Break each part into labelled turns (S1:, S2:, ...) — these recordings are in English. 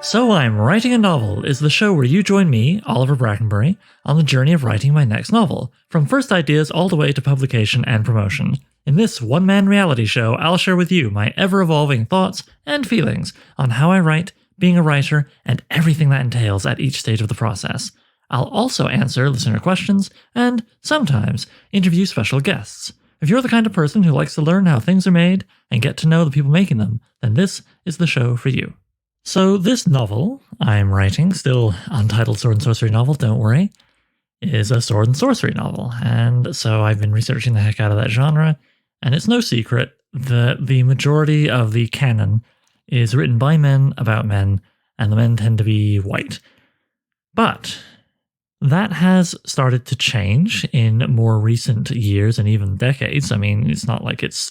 S1: So I'm Writing a Novel is the show where you join me, Oliver Brackenbury, on the journey of writing my next novel, from first ideas all the way to publication and promotion. In this one-man reality show, I'll share with you my ever-evolving thoughts and feelings on how I write, being a writer, and everything that entails at each stage of the process. I'll also answer listener questions, and sometimes interview special guests. If you're the kind of person who likes to learn how things are made and get to know the people making them, then this is the show for you. So this novel I'm writing, still untitled Sword and Sorcery novel, don't worry, is a sword and sorcery novel. And so I've been researching the heck out of that genre, and it's no secret that the majority of the canon is written by men about men, and the men tend to be white. But that has started to change in more recent years and even decades. I mean, it's not like it's,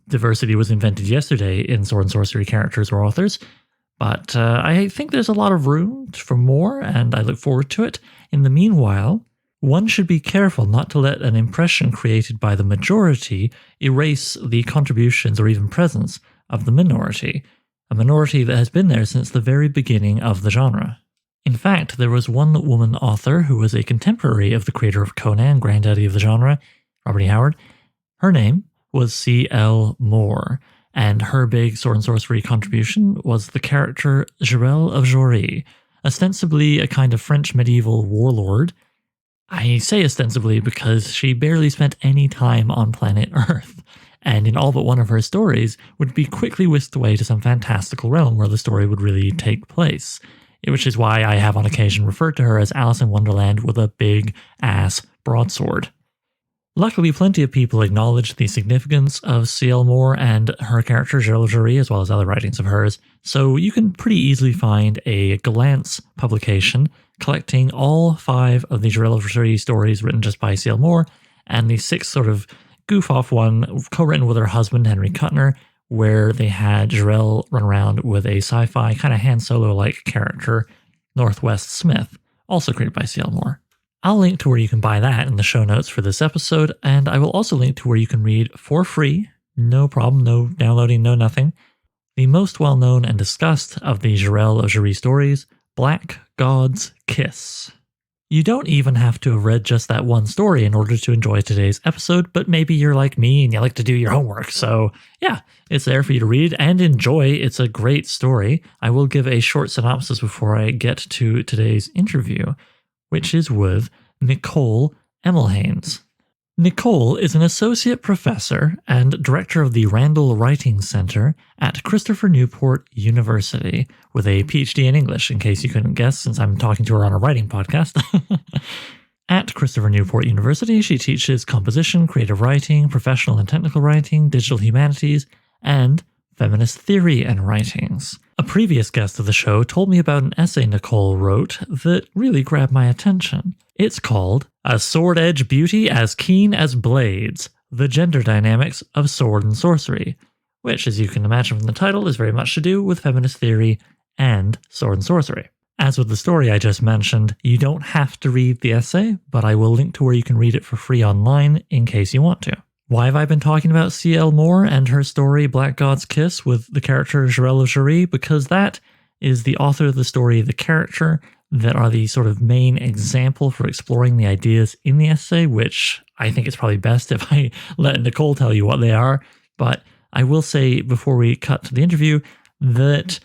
S1: diversity was invented yesterday in sword and sorcery characters or authors. But I think there's a lot of room for more, and I look forward to it. In the meanwhile, one should be careful not to let an impression created by the majority erase the contributions or even presence of the minority, a minority that has been there since the very beginning of the genre. In fact, there was one woman author who was a contemporary of the creator of Conan, granddaddy of the genre, Robert E. Howard. Her name was C.L. Moore. And her big sword and sorcery contribution was the character Jirel of Jory, ostensibly a kind of French medieval warlord. I say ostensibly because she barely spent any time on planet Earth, and in all but one of her stories would be quickly whisked away to some fantastical realm where the story would really take place, which is why I have on occasion referred to her as Alice in Wonderland with a big-ass broadsword. Luckily, plenty of people acknowledge the significance of C.L. Moore and her character Jirel of Jory, as well as other writings of hers, so you can pretty easily find a glance publication collecting all 5 of the Jirel of Jory stories written just by C.L. Moore, and the 6th sort of goof-off one co-written with her husband Henry Kuttner, where they had Jirel run around with a sci-fi kind of Han Solo-like character, Northwest Smith, also created by C.L. Moore. I'll link to where you can buy that in the show notes for this episode, and I will also link to where you can read for free, no problem, no downloading, no nothing, the most well-known and discussed of the Jirel of Jory stories, Black God's Kiss. You don't even have to have read just that one story in order to enjoy today's episode, but maybe you're like me and you like to do your homework, so yeah, it's there for you to read and enjoy. It's a great story. I will give a short synopsis before I get to today's interview, which is with Nicole Emmelhainz. Nicole is an associate professor and director of the Randall Writing Center at Christopher Newport University, with a PhD in English, in case you couldn't guess, since I'm talking to her on a writing podcast. At Christopher Newport University, she teaches composition, creative writing, professional and technical writing, digital humanities, and feminist theory and writings. A previous guest of the show told me about an essay Nicole wrote that really grabbed my attention. It's called A Sword Edge Beauty as Keen as Blades, The Gender Dynamics of Sword-and-Sorcery, which, as you can imagine from the title, is very much to do with feminist theory and sword and sorcery. As with the story I just mentioned, you don't have to read the essay, but I will link to where you can read it for free online in case you want to. Why have I been talking about C.L. Moore and her story Black God's Kiss with the character Jirel of Jory? Because that is the author of the story, the character, that are the sort of main example for exploring the ideas in the essay, which I think it's probably best if I let Nicole tell you what they are. But I will say before we cut to the interview that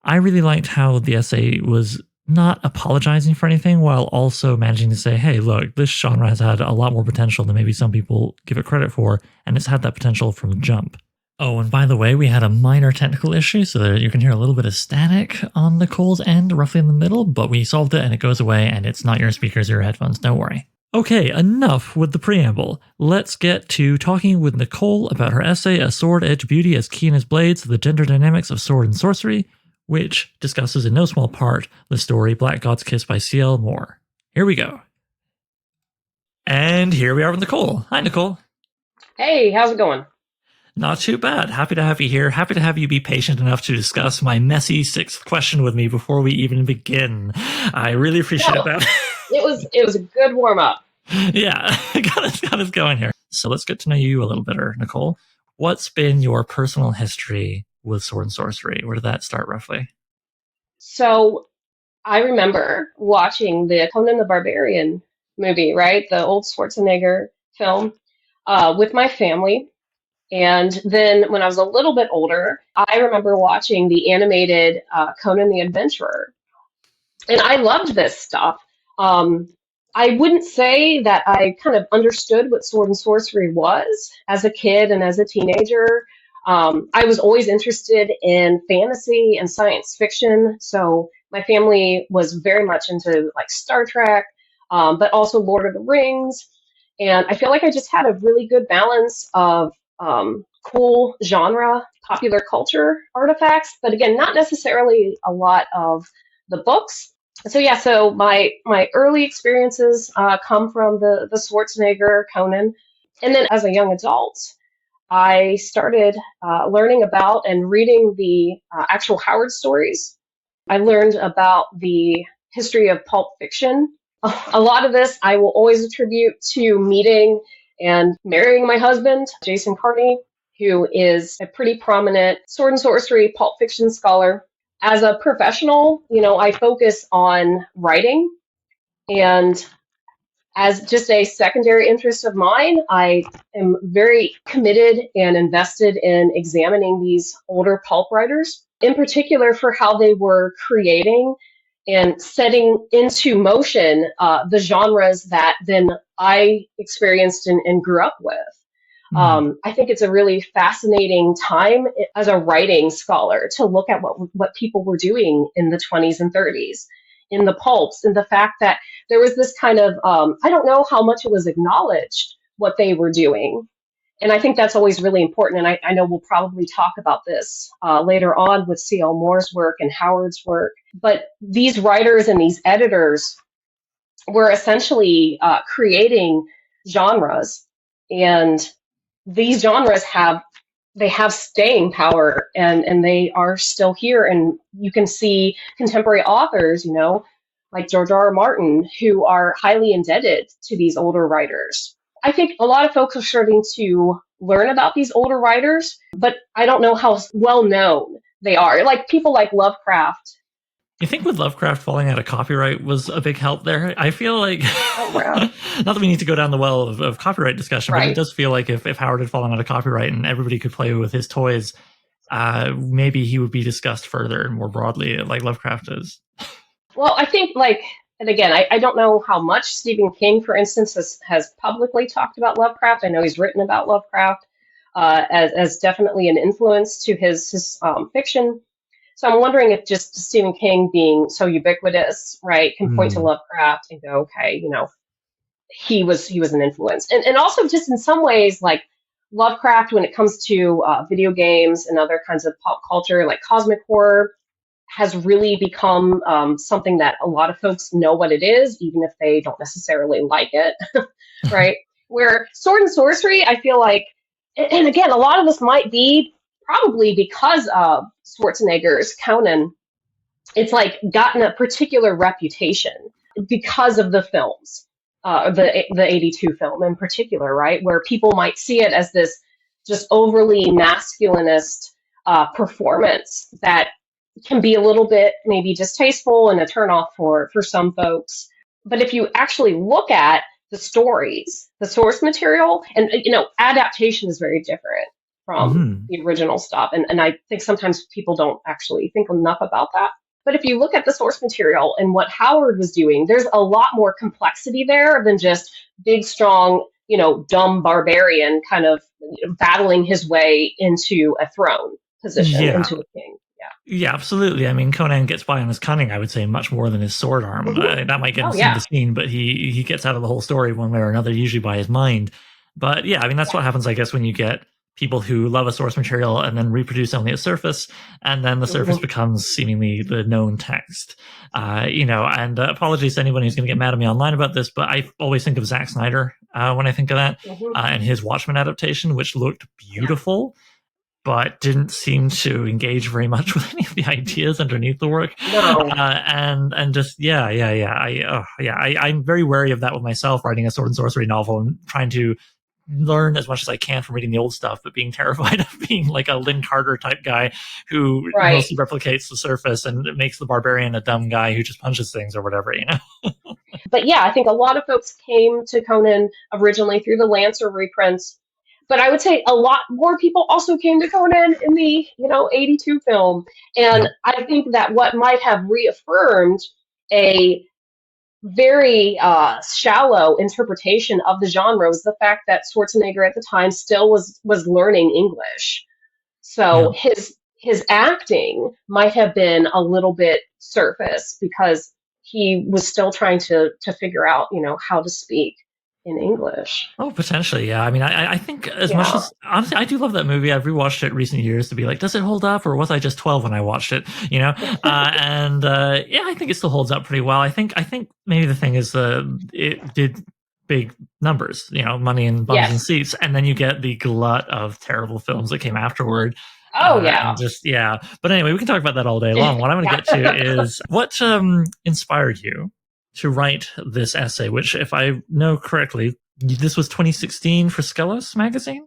S1: I really liked how the essay was not apologizing for anything while also managing to say, hey, look, this genre has had a lot more potential than maybe some people give it credit for, and it's had that potential from the jump. Oh, and by the way, we had a minor technical issue, so that you can hear a little bit of static on Nicole's end, roughly in the middle, but we solved it and it goes away, and it's not your speakers or your headphones, don't worry. Okay, enough with the preamble. Let's get to talking with Nicole about her essay, A Sword Edge Beauty as Keen as Blades, The Gender Dynamics of Sword and Sorcery, which discusses in no small part the story Black God's Kiss by C.L. Moore. Here we go. And here we are with Nicole. Hi, Nicole.
S2: Hey, how's it going?
S1: Not too bad. Happy to have you here. Happy to have you be patient enough to discuss my messy 6th question with me before we even begin. I really appreciate that.
S2: It was a good warm-up.
S1: Yeah, got us going here. So let's get to know you a little better, Nicole. What's been your personal history with sword and sorcery? Where did that start roughly?
S2: So I remember watching the Conan the Barbarian movie, right? The old Schwarzenegger film, with my family. And then when I was a little bit older, I remember watching the animated Conan the Adventurer. And I loved this stuff. Um, I wouldn't say that I kind of understood what sword and sorcery was as a kid and as a teenager. I was always interested in fantasy and science fiction, so my family was very much into like Star Trek, but also Lord of the Rings. And I feel like I just had a really good balance of cool genre, popular culture artifacts, but again, not necessarily a lot of the books. So yeah, so my early experiences come from the Schwarzenegger Conan, and then as a young adult, I started learning about and reading the actual Howard stories. I learned about the history of pulp fiction. A lot of this I will always attribute to meeting and marrying my husband, Jason Carney, who is a pretty prominent sword and sorcery pulp fiction scholar. As a professional, I focus on writing, and as just a secondary interest of mine, I am very committed and invested in examining these older pulp writers, in particular for how they were creating and setting into motion the genres that then I experienced and grew up with. I think it's a really fascinating time as a writing scholar to look at what people were doing in the 20s and 30s in the pulps, and the fact that there was this kind of, I don't know how much it was acknowledged what they were doing. And I think that's always really important. And I know we'll probably talk about this later on with C.L. Moore's work and Howard's work. But these writers and these editors were essentially creating genres, and these genres have staying power, and they are still here. And you can see contemporary authors, like George R. R. Martin, who are highly indebted to these older writers. I think a lot of folks are starting to learn about these older writers, but I don't know how well known they are. Like people like Lovecraft.
S1: You think with Lovecraft falling out of copyright was a big help there? I feel like, not that we need to go down the well of copyright discussion, but it does feel like if Howard had fallen out of copyright and everybody could play with his toys, maybe he would be discussed further and more broadly like Lovecraft is. Well,
S2: I think and again, I don't know how much Stephen King, for instance, has publicly talked about Lovecraft. I know he's written about Lovecraft as definitely an influence to his fiction. So I'm wondering if just Stephen King being so ubiquitous, right, can point to Lovecraft and go, okay, he was an influence. And also just in some ways, like Lovecraft, when it comes to video games and other kinds of pop culture, like cosmic horror, has really become something that a lot of folks know what it is, even if they don't necessarily like it, right? Where sword and sorcery, I feel like, and again, a lot of this might be probably because of Schwarzenegger's Conan, it's like gotten a particular reputation because of the films, the 82 film in particular, right? Where people might see it as this just overly masculinist performance that can be a little bit maybe distasteful and a turnoff for some folks. But if you actually look at the stories, the source material, and adaptation is very different from the original stuff. And I think sometimes people don't actually think enough about that. But if you look at the source material and what Howard was doing, there's a lot more complexity there than just big, strong, dumb barbarian kind of battling his way into a throne position, into a king.
S1: Yeah, absolutely. I mean, Conan gets by on his cunning, I would say, much more than his sword arm. That might get him scene to scene, but he gets out of the whole story one way or another, usually by his mind. But yeah, I mean, that's what happens, I guess, when you get people who love a source material and then reproduce only a surface, and then the surface becomes seemingly the known text. And apologies to anyone who's going to get mad at me online about this, but I always think of Zack Snyder when I think of that, and his Watchmen adaptation, which looked beautiful, but didn't seem to engage very much with any of the ideas underneath the work. No. I'm very wary of that with myself, writing a sword and sorcery novel and trying to learn as much as I can from reading the old stuff, but being terrified of being like a Lynn Carter type guy who
S2: Right.
S1: mostly replicates the surface and makes the barbarian a dumb guy who just punches things or whatever, you know?
S2: But yeah, I think a lot of folks came to Conan originally through the Lancer reprints. But I would say a lot more people also came to Conan in the, 82 film. And
S1: Yeah.
S2: I think that what might have reaffirmed a very shallow interpretation of the genre was the fact that Schwarzenegger at the time still was learning English.
S1: Yeah.
S2: So his acting might have been a little bit surface because he was still trying to figure out, how to speak in English.
S1: Oh, potentially, yeah. I mean, I think as much
S2: Yeah.
S1: as honestly, I do love that movie. I've rewatched it in recent years to be like, does it hold up, or was I just 12 when I watched it? You know, and yeah, I think it still holds up pretty well. I think maybe the thing is, it did big numbers, money and bums and
S2: Yes.
S1: seats, and then you get the glut of terrible films that came afterward.
S2: Oh yeah.
S1: And just yeah. But anyway, we can talk about that all day long. What I'm going to get to is what inspired you to write this essay, which, if I know correctly, this was 2016 for Skelos magazine?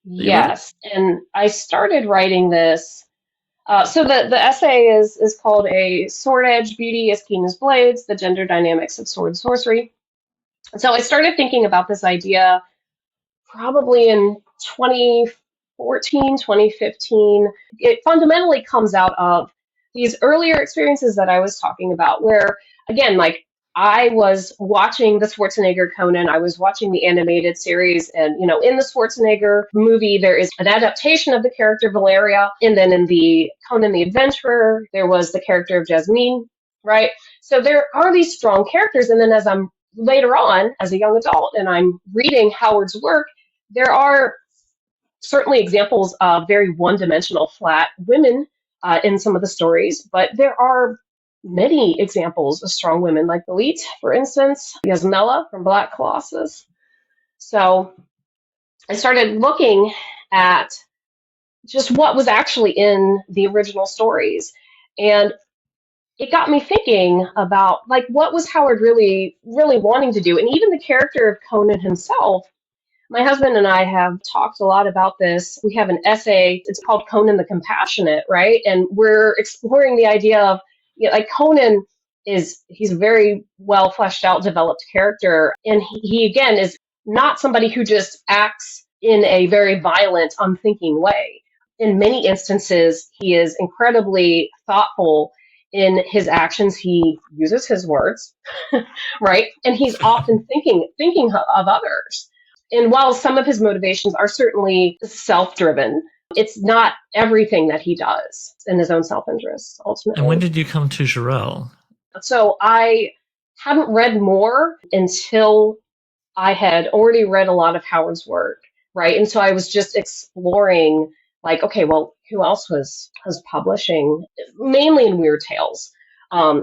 S2: Yes, and I started writing this. So the essay is called A Sword Edge Beauty as Keen as Blades, the Gender Dynamics of Sword-and-Sorcery. So I started thinking about this idea probably in 2014, 2015. It fundamentally comes out of these earlier experiences that I was talking about, where, again, like I was watching the Schwarzenegger Conan, I was watching the animated series, and, in the Schwarzenegger movie, there is an adaptation of the character Valeria, and then in the Conan the Adventurer, there was the character of Jasmine, right? So there are these strong characters, and then as I'm later on, as a young adult, and I'm reading Howard's work, there are certainly examples of very one-dimensional flat women in some of the stories, but there are many examples of strong women, like Belit, for instance, Yasmela from Black Colossus. So I started looking at just what was actually in the original stories, and it got me thinking about like what was Howard really wanting to do, and even the character of Conan himself. My husband and I have talked a lot about this. We have an essay, it's called Conan the Compassionate, right? And we're exploring the idea of, like Conan he's a very well fleshed out, developed character. And he again, is not somebody who just acts in a very violent, unthinking way. In many instances, he is incredibly thoughtful in his actions. He uses his words, right? And he's often thinking of others. And while some of his motivations are certainly self-driven, it's not everything that he does in his own self-interest, ultimately.
S1: And when did you come to Jirel?
S2: So I hadn't read more until I had already read a lot of Howard's work, right? And so I was just exploring, like, okay, well, who else was publishing, mainly in Weird Tales.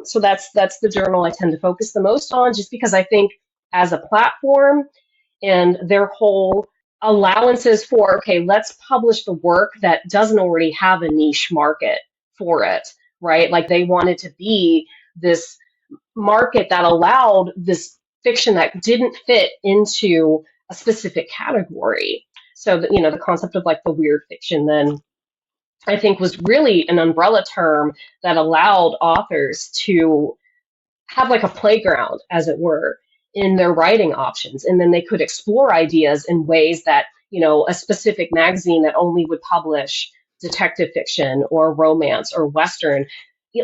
S2: So that's the journal I tend to focus the most on, just because I think as a platform, and their whole allowances for, okay, let's publish the work that doesn't already have a niche market for it, right? Like they wanted to be this market that allowed this fiction that didn't fit into a specific category. So that, the concept of like the weird fiction then I think was really an umbrella term that allowed authors to have like a playground, as it were, in their writing options. And then they could explore ideas in ways that, a specific magazine that only would publish detective fiction or romance or Western,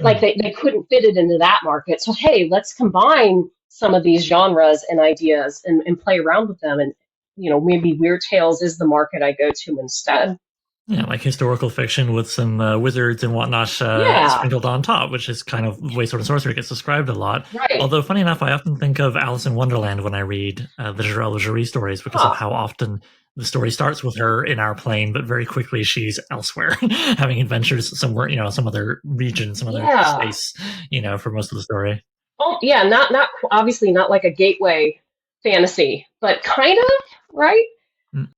S2: like they couldn't fit it into that market. So, hey, let's combine some of these genres and ideas and play around with them. And, maybe Weird Tales is the market I go to instead.
S1: Yeah, like historical fiction with some wizards and whatnot sprinkled on top, which is kind of the way Sword and Sorcery gets described a lot.
S2: Right.
S1: Although, funny enough, I often think of Alice in Wonderland when I read the Jirel Jury stories because of how often the story starts with her in our plane, but very quickly she's elsewhere, having adventures somewhere, some other region, some other space, for most of the story.
S2: Oh, yeah, not obviously not like a gateway fantasy, but kind of, right?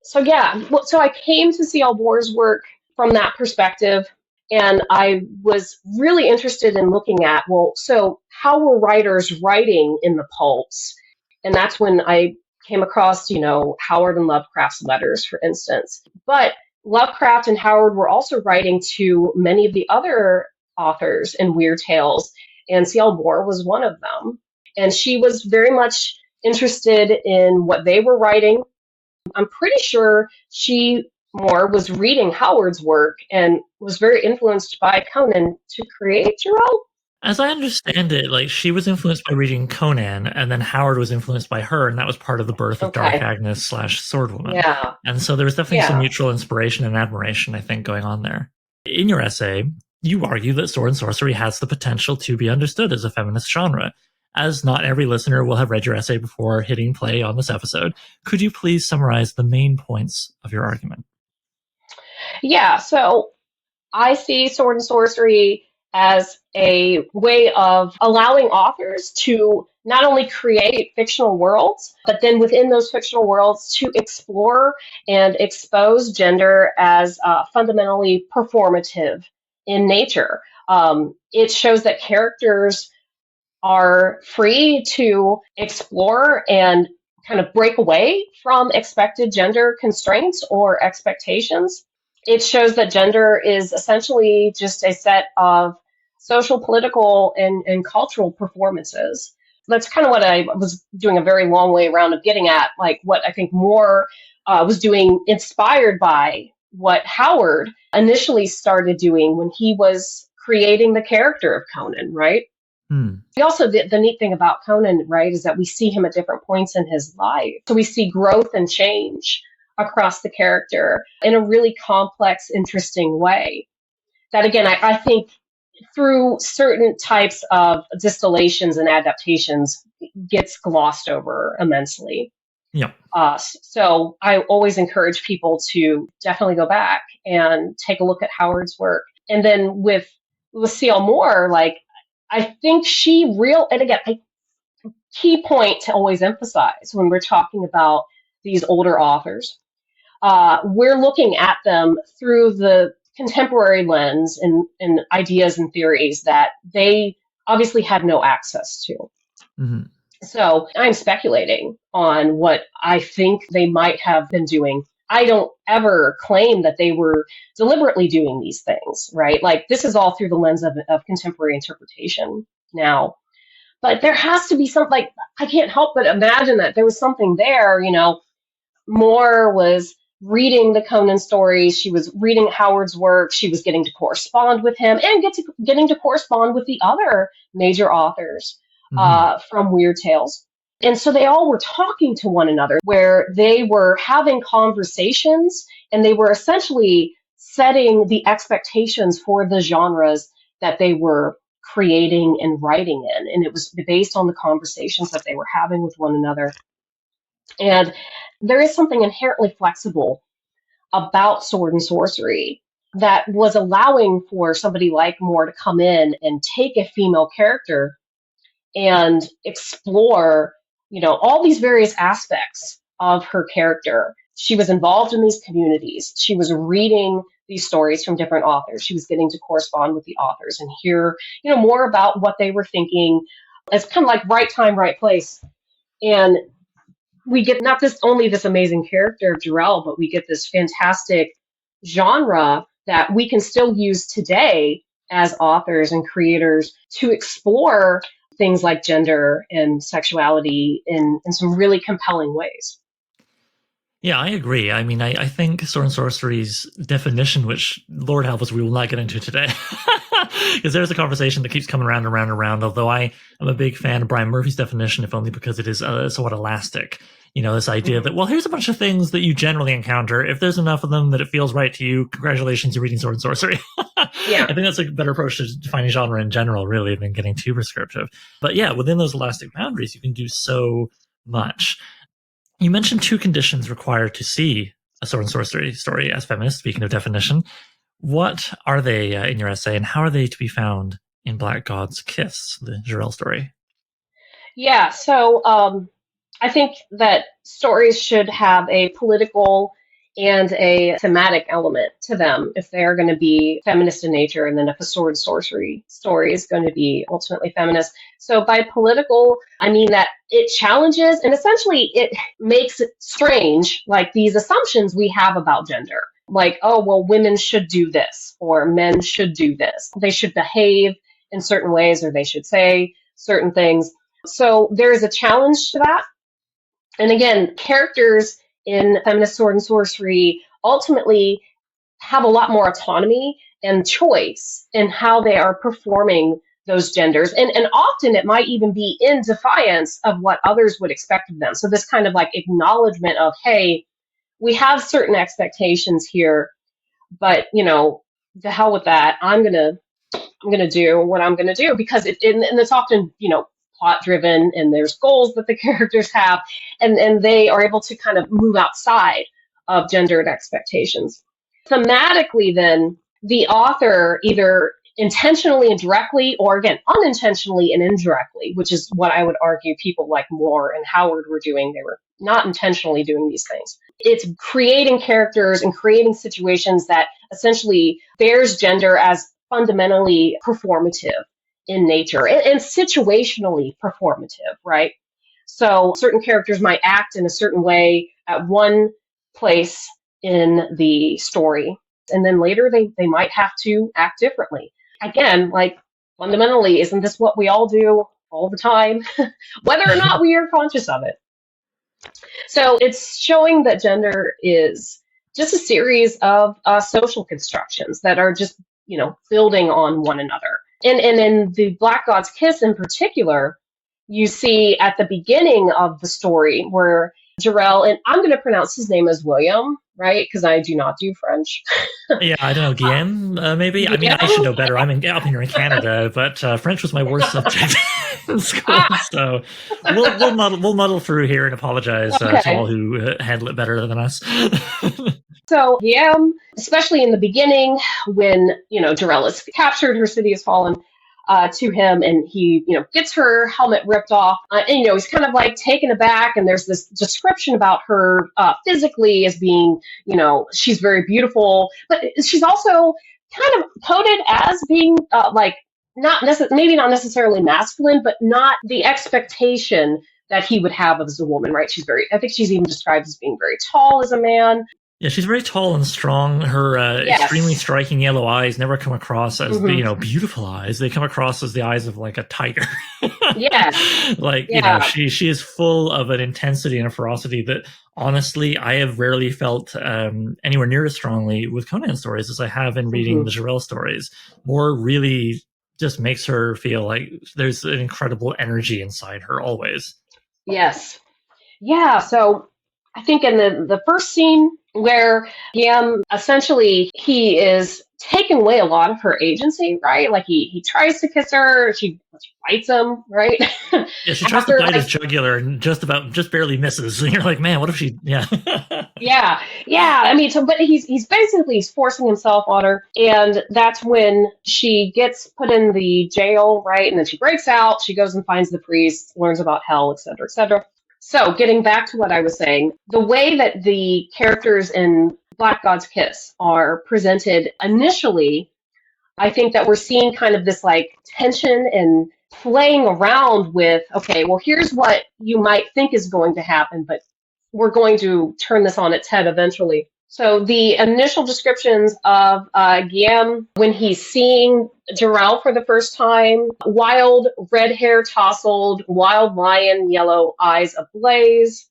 S2: So yeah, so I came to see Albor's work from that perspective, and I was really interested in looking at, well, so how were writers writing in the pulps? And that's when I came across, Howard and Lovecraft's letters, for instance. But Lovecraft and Howard were also writing to many of the other authors in Weird Tales, and C.L. Moore was one of them. And she was very much interested in what they were writing. I'm pretty sure Moore was reading Howard's work and was very influenced by Conan to create Jirel.
S1: As I understand it, like she was influenced by reading Conan, and then Howard was influenced by her, and that was part of the birth of Dark Agnes / Swordwoman.
S2: Yeah.
S1: And so there was definitely some mutual inspiration and admiration, I think, going on there. In your essay, you argue that sword and sorcery has the potential to be understood as a feminist genre. As not every listener will have read your essay before hitting play on this episode, could you please summarize the main points of your argument?
S2: Yeah, so I see sword and sorcery as a way of allowing authors to not only create fictional worlds, but then within those fictional worlds to explore and expose gender as fundamentally performative in nature. It shows that characters are free to explore and kind of break away from expected gender constraints or expectations. It shows that gender is essentially just a set of social, political, and cultural performances. That's kind of what I was doing a very long way around of getting at, like what I think Moore was doing, inspired by what Howard initially started doing when he was creating the character of Conan, right? Also, the neat thing about Conan, right, is that we see him at different points in his life. So we see growth and change across the character in a really complex, interesting way. That, again, I think through certain types of distillations and adaptations gets glossed over immensely.
S1: Yeah.
S2: So I always encourage people to definitely go back and take a look at Howard's work. And then with C.L. Moore, like, I think and again, a key point to always emphasize when we're talking about these older authors, we're looking at them through the contemporary lens and ideas and theories that they obviously had no access to. Mm-hmm. So I'm speculating on what I think they might have been doing. I don't ever claim that they were deliberately doing these things, right? Like, this is all through the lens of contemporary interpretation now. But there has to be something, like, I can't help but imagine that there was something there. Moore was reading the Conan stories. She was reading Howard's work. She was getting to correspond with him and getting to correspond with the other major authors from Weird Tales. And so they all were talking to one another, where they were having conversations, and they were essentially setting the expectations for the genres that they were creating and writing in. And it was based on the conversations that they were having with one another. And there is something inherently flexible about sword and sorcery that was allowing for somebody like Moore to come in and take a female character and explore, all these various aspects of her character. She was involved in these communities. She was reading these stories from different authors. She was getting to correspond with the authors and hear, more about what they were thinking. It's kind of like right time, right place. And we get not only this amazing character of Jirel, but we get this fantastic genre that we can still use today as authors and creators to explore things like gender and sexuality in some really compelling ways.
S1: Yeah, I agree. I mean, I think sword and sorcery's definition, which Lord help us, we will not get into today, because there's a conversation that keeps coming around and around and around, although I am a big fan of Brian Murphy's definition, if only because it is somewhat elastic. This idea that, well, here's a bunch of things that you generally encounter. If there's enough of them that it feels right to you, congratulations, you're reading sword and sorcery. Yeah. I think that's a better approach to defining genre in general, really, than getting too prescriptive. But yeah, within those elastic boundaries, you can do so much. You mentioned 2 conditions required to see a sword and sorcery story as feminist, speaking of definition. What are they in your essay, and how are they to be found in Black God's Kiss, the Jirel story?
S2: Yeah, so I think that stories should have a political and a thematic element to them if they're going to be feminist in nature, and then if a sword and sorcery story is going to be ultimately feminist. So by political, I mean that it challenges and essentially it makes it strange, like these assumptions we have about gender. Like, oh, well, women should do this, or men should do this. They should behave in certain ways, or they should say certain things. So there is a challenge to that. And again, characters in feminist sword and sorcery ultimately have a lot more autonomy and choice in how they are performing those genders. And often it might even be in defiance of what others would expect of them. So this kind of like acknowledgement of, hey, we have certain expectations here, but the hell with that. I'm gonna do what I'm gonna do, because and it's often, plot driven, and there's goals that the characters have, and they are able to kind of move outside of gendered expectations. Thematically, then, the author either intentionally and directly, or again, unintentionally and indirectly, which is what I would argue people like Moore and Howard were doing. They were not intentionally doing these things. It's creating characters and creating situations that essentially bears gender as fundamentally performative in nature and situationally performative, right? So certain characters might act in a certain way at one place in the story, and then later they might have to act differently. Again, like fundamentally, isn't this what we all do all the time, whether or not we are conscious of it? So it's showing that gender is just a series of social constructions that are just, building on one another. And in the Black God's Kiss in particular, you see at the beginning of the story where Jirel, and I'm going to pronounce his name as William, right? Because I do not do French.
S1: Yeah, I don't know, Guillaume, maybe? I mean, I should know better. I'm up here in Canada, but French was my worst subject in school. So we'll muddle through here and apologize to all who handle it better than us.
S2: So Guillaume, especially in the beginning, when, Jirel is captured, her city has fallen to him, and he, gets her helmet ripped off. And, he's kind of like taken aback, and there's this description about her physically as being, she's very beautiful, but she's also kind of coded as being maybe not necessarily masculine, but not the expectation that he would have as a woman, right? I think she's even described as being very tall as a man.
S1: Yeah, she's very tall and strong. Her extremely striking yellow eyes never come across as beautiful eyes. They come across as the eyes of like a tiger. She is full of an intensity and a ferocity that honestly I have rarely felt anywhere near as strongly with Conan stories as I have in reading the Jirel stories. Moore really just makes her feel like there's an incredible energy inside her always.
S2: Yes. Yeah. So I think in the first scene where Guillaume, essentially, he is taking away a lot of her agency, right? Like he tries to kiss her, she fights him, right?
S1: Yeah, she tries to bite his jugular and just barely misses. And you're like, man, what if she? Yeah. yeah. I mean, but he's basically forcing himself on her, and that's when she gets put in the jail, right? And then she breaks out. She goes and finds the priest, learns about hell, etc., etc. So getting back to what I was saying, the way that the characters in Black God's Kiss are presented initially, I think that we're seeing kind of this like tension and playing around with, okay, well, here's what you might think is going to happen, but we're going to turn this on its head eventually. So the initial descriptions of Guillaume when he's seeing Jirel for the first time: wild, red hair tousled, wild lion, yellow eyes ablaze.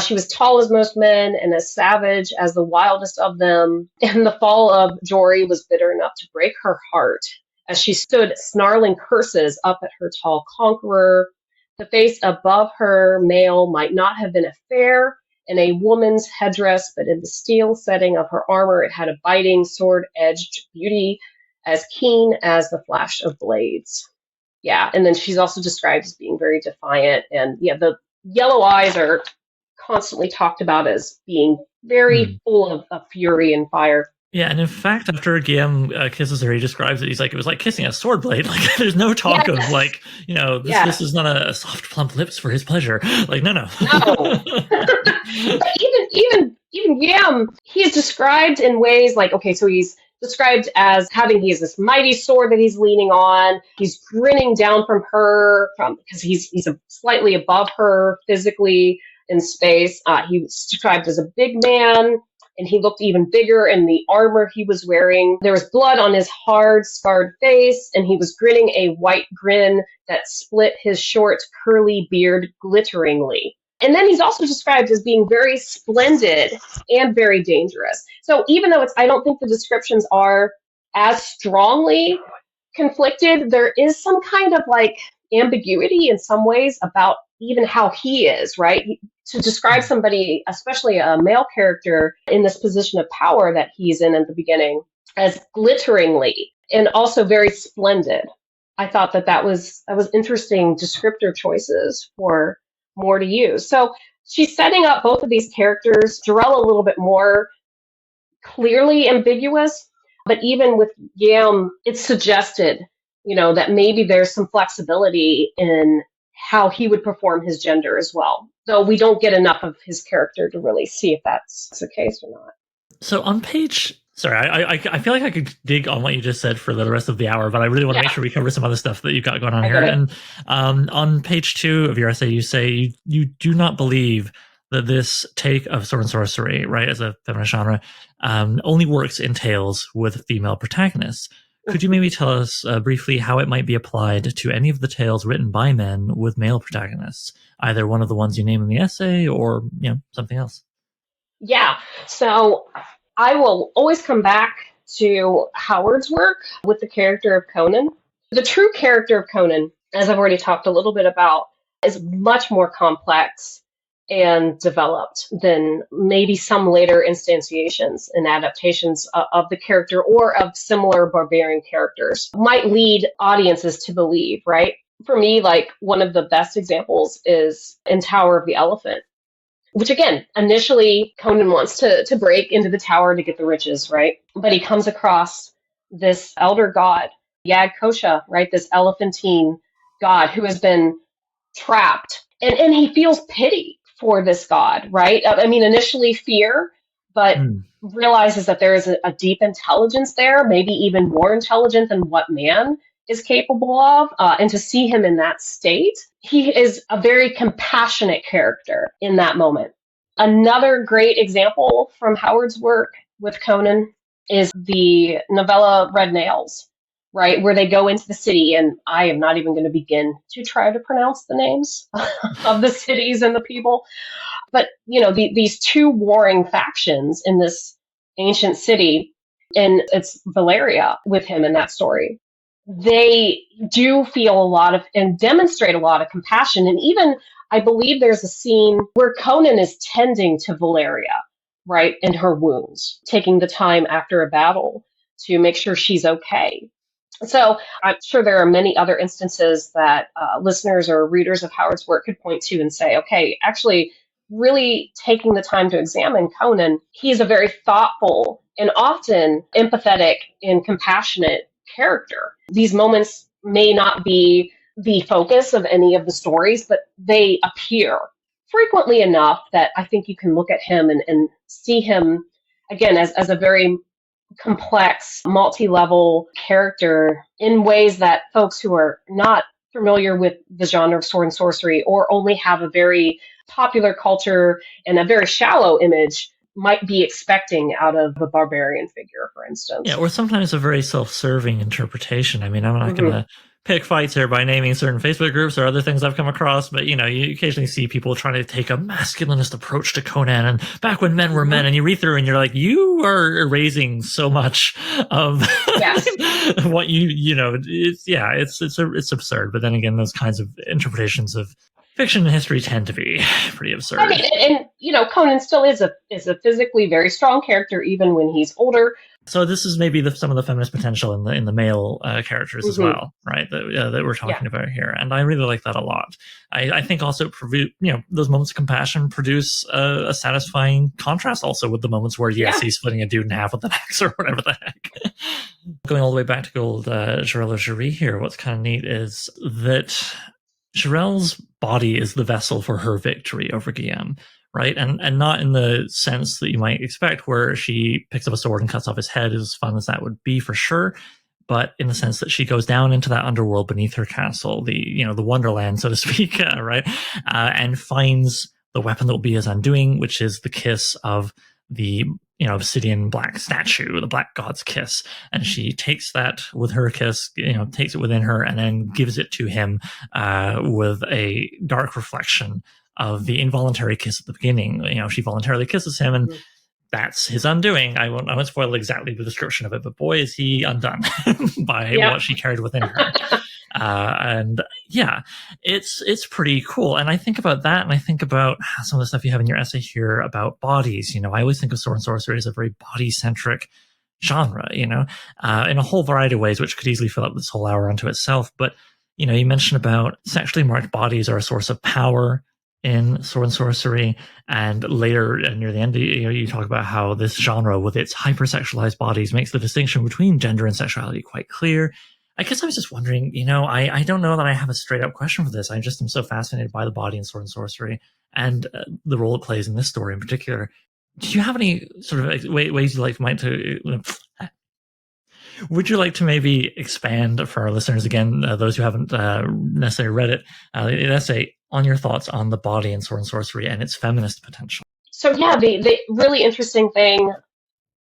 S1: She was tall as most men and as savage as the wildest of them. And the fall of Jory was bitter enough to break her heart as she stood snarling curses up at her tall conqueror. The face above her mail might not have been a fair in a woman's headdress, but in the steel setting of her armor, it had a biting, sword-edged beauty as keen as the flash of blades. Yeah, and then she's also described as being very defiant. And yeah, the yellow eyes are constantly talked about as being very full of fury and fire. Yeah, and in fact, after Guillaume kisses her, he describes it. He's like, it was like kissing a sword blade. Like, there's no talk of like, this is not a soft, plump lips for his pleasure. Like, no.
S2: But even even Yam, he is described in ways like, okay, so he's described as he has this mighty sword that he's leaning on. He's grinning down from her because he's slightly above her physically in space. He was described as a big man, and he looked even bigger in the armor he was wearing. There was blood on his hard, scarred face, and he was grinning a white grin that split his short, curly beard glitteringly. And then he's also described as being very splendid and very dangerous. So even though I don't think the descriptions are as strongly conflicted, there is some kind of like ambiguity in some ways about even how he is, right? To describe somebody, especially a male character in this position of power that he's in at the beginning, as glitteringly and also very splendid. I thought that was interesting descriptor choices for more to use. So she's setting up both of these characters, Jirel a little bit more clearly ambiguous, but even with Yam, it's suggested, that maybe there's some flexibility in how he would perform his gender as well. Though we don't get enough of his character to really see if that's the case or not.
S1: So on page... Sorry, I feel like I could dig on what you just said for the rest of the hour, but I really want to make sure we cover some other stuff that you've got going on here. And on page 2 of your essay, you say you do not believe that this take of sword and sorcery, right, as a feminist genre, only works in tales with female protagonists. Could you maybe tell us briefly how it might be applied to any of the tales written by men with male protagonists, either one of the ones you name in the essay or something else?
S2: Yeah, so I will always come back to Howard's work with the character of Conan. The true character of Conan, as I've already talked a little bit about, is much more complex and developed than maybe some later instantiations and adaptations of the character or of similar barbarian characters might lead audiences to believe, right? For me, like one of the best examples is in Tower of the Elephant, which again, initially Conan wants to break into the tower to get the riches, right? But he comes across this elder god, Yag Kosha, right? This elephantine god who has been trapped. And he feels pity for this god, right? I mean, initially fear, but realizes that there is a deep intelligence there, maybe even more intelligent than what man is capable of. And to see him in that state, he is a very compassionate character in that moment. Another great example from Howard's work with Conan is the novella Red Nails, right, where they go into the city, and I am not even going to begin to try to pronounce the names of the cities and the people. But, these two warring factions in this ancient city, and it's Valeria with him in that story. They do feel a lot of and demonstrate a lot of compassion. And even, I believe there's a scene where Conan is tending to Valeria, right, in her wounds, taking the time after a battle to make sure she's okay. So I'm sure there are many other instances that listeners or readers of Howard's work could point to and say, okay, actually really taking the time to examine Conan, he's a very thoughtful and often empathetic and compassionate character. These moments may not be the focus of any of the stories, but they appear frequently enough that I think you can look at him and see him, again, as a very complex, multi-level character in ways that folks who are not familiar with the genre of sword and sorcery or only have a very popular culture and a very shallow image might be expecting out of a barbarian figure, for instance.
S1: Yeah, or sometimes a very self-serving interpretation. I mean, I'm not going to pick fights here by naming certain Facebook groups or other things I've come across, but you occasionally see people trying to take a masculinist approach to Conan, and back when men were men, and you read through and you're like, you are erasing so much of what it's absurd. But then again, those kinds of interpretations of fiction and history tend to be pretty absurd.
S2: I mean, and Conan still is a physically very strong character even when he's older.
S1: So this is maybe some of the feminist potential in the male characters as well, right? That we're talking about here, and I really like that a lot. I think also those moments of compassion produce a satisfying contrast also with the moments where he's splitting a dude in half with an axe or whatever the heck. Going all the way back to old Jirel or Jirel here, what's kind of neat is that Jirel's body is the vessel for her victory over Guillaume, right? And not in the sense that you might expect, where she picks up a sword and cuts off his head, as fun as that would be for sure, but in the sense that she goes down into that underworld beneath her castle, the Wonderland, so to speak, right, and finds the weapon that will be his undoing, which is the kiss of the obsidian black statue, the black god's kiss. And she takes that with her kiss, takes it within her, and then gives it to him with a dark reflection of the involuntary kiss at the beginning. She voluntarily kisses him, and that's his undoing. I won't spoil exactly the description of it, but boy, is he undone by what she carried within her. And yeah, it's pretty cool. And I think about that, and I think about some of the stuff you have in your essay here about bodies. I always think of sword and sorcery as a very body-centric genre, in a whole variety of ways, which could easily fill up this whole hour unto itself. But, you mentioned about sexually marked bodies are a source of power in sword and sorcery, and later near the end, you talk about how this genre with its hypersexualized bodies makes the distinction between gender and sexuality quite clear. I guess I was just wondering, I don't know that I have a straight up question for this. I just am so fascinated by the body in sword and sorcery and the role it plays in this story in particular. Do you have any sort of ways you'd like would you like to maybe expand for our listeners, again, those who haven't necessarily read it, an essay on your thoughts on the body in sword and sorcery and its feminist potential?
S2: So yeah, the really interesting thing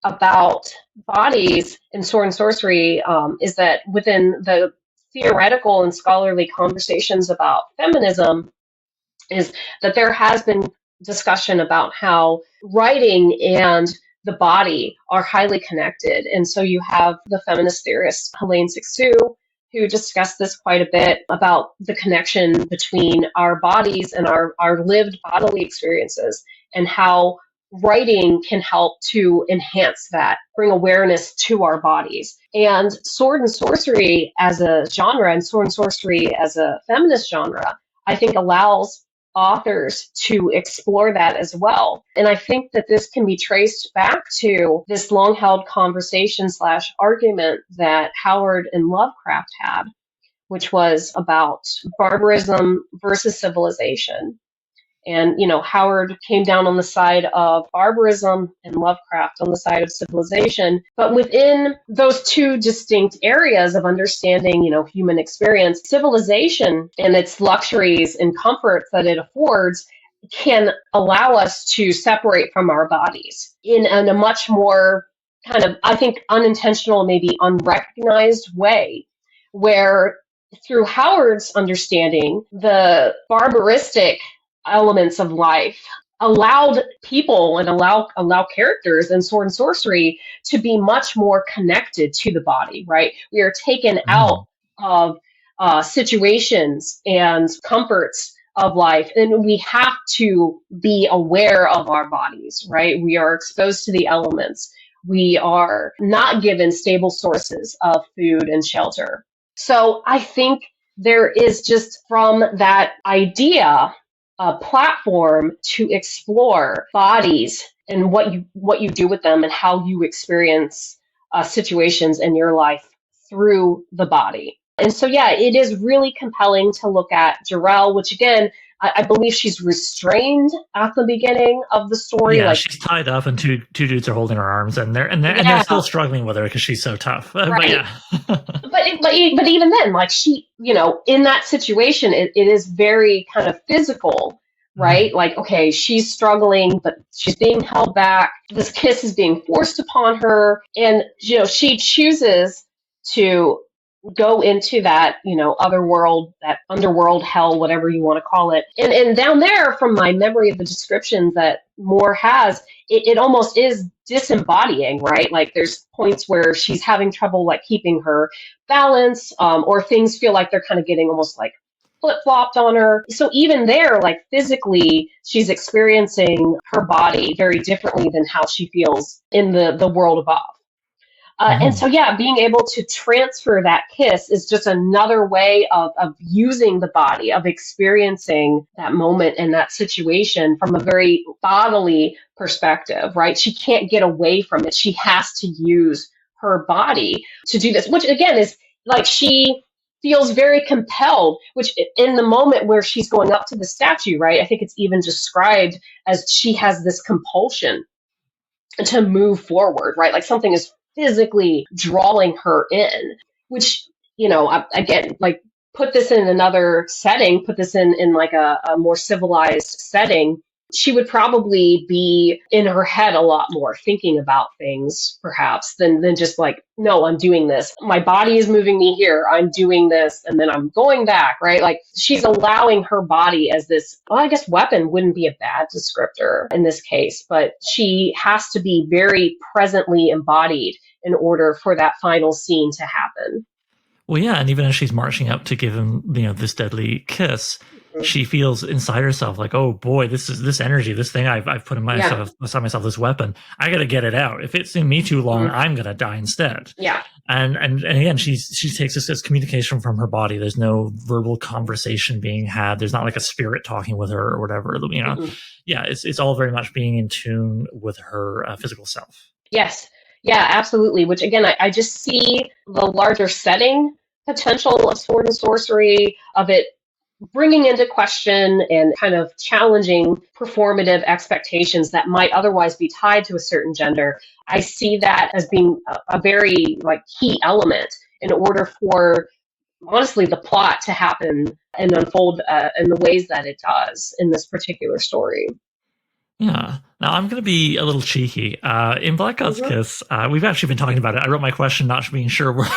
S2: about bodies in sword and sorcery is that within the theoretical and scholarly conversations about feminism is that there has been discussion about how writing and the body are highly connected. And so you have the feminist theorist Helene Cixous, who discussed this quite a bit about the connection between our bodies and our lived bodily experiences, and how writing can help to enhance that, bring awareness to our bodies. And sword and sorcery as a genre, and sword and sorcery as a feminist genre, I think allows authors to explore that as well. And I think that this can be traced back to this long-held conversation / argument that Howard and Lovecraft had, which was about barbarism versus civilization. And, Howard came down on the side of barbarism and Lovecraft on the side of civilization. But within those two distinct areas of understanding, human experience, civilization and its luxuries and comforts that it affords can allow us to separate from our bodies in a much more kind of, I think, unintentional, maybe unrecognized way, where through Howard's understanding, the barbaristic elements of life allowed people and allow characters in sword and sorcery to be much more connected to the body, right? We are taken out of situations and comforts of life, and we have to be aware of our bodies, right? We are exposed to the elements. We are not given stable sources of food and shelter. So I think there is just, from that idea, a platform to explore bodies and what you do with them and how you experience situations in your life through the body. And so, yeah, it is really compelling to look at Jirel, which again, I believe she's restrained at the beginning of the story.
S1: Yeah, she's tied up, and two dudes are holding her arms, and they're still struggling with her because she's so tough.
S2: Right.
S1: But yeah,
S2: but even then, like, she, in that situation, it is very kind of physical, right? Mm-hmm. Like, okay, she's struggling, but she's being held back. This kiss is being forced upon her, and she chooses to go into that, other world, that underworld, hell, whatever you want to call it. And down there, from my memory of the descriptions that Moore has, it almost is disembodying, right? Like, there's points where she's having trouble, like, keeping her balance, or things feel like they're kind of getting almost like flip-flopped on her. So even there, like, physically, she's experiencing her body very differently than how she feels in the world above. And so, yeah, being able to transfer that kiss is just another way of using the body, of experiencing that moment and that situation from a very bodily perspective, right? She can't get away from it. She has to use her body to do this, which again is like, she feels very compelled, which in the moment where she's going up to the statue, right? I think it's even described as she has this compulsion to move forward, right? Like something is physically drawing her in, which, again, like put this in another setting, put this in like a more civilized setting, she would probably be in her head a lot more, thinking about things perhaps than just like, no, I'm doing this. My body is moving me here. I'm doing this and then I'm going back, right? Like she's allowing her body as this, well, I guess weapon wouldn't be a bad descriptor in this case, but she has to be very presently embodied in order for that final scene to happen.
S1: Well, yeah, and even as she's marching up to give him, this deadly kiss, she feels inside herself like, oh boy, this energy, this thing I've put in inside myself, this weapon, I gotta get it out. If it's in me too long, I'm gonna die instead.
S2: Yeah.
S1: And again, she takes this as communication from her body. There's no verbal conversation being had. There's not like a spirit talking with her or whatever. Yeah, it's all very much being in tune with her physical self.
S2: Yes. Yeah, absolutely. Which again, I just see the larger setting potential of sword and sorcery, of it bringing into question and kind of challenging performative expectations that might otherwise be tied to a certain gender. I see that as being a very like key element in order for, honestly, the plot to happen and unfold in the ways that it does in this particular story.
S1: Yeah. Now I'm going to be a little cheeky. In Black God's Kiss, we've actually been talking about it. I wrote my question not being sure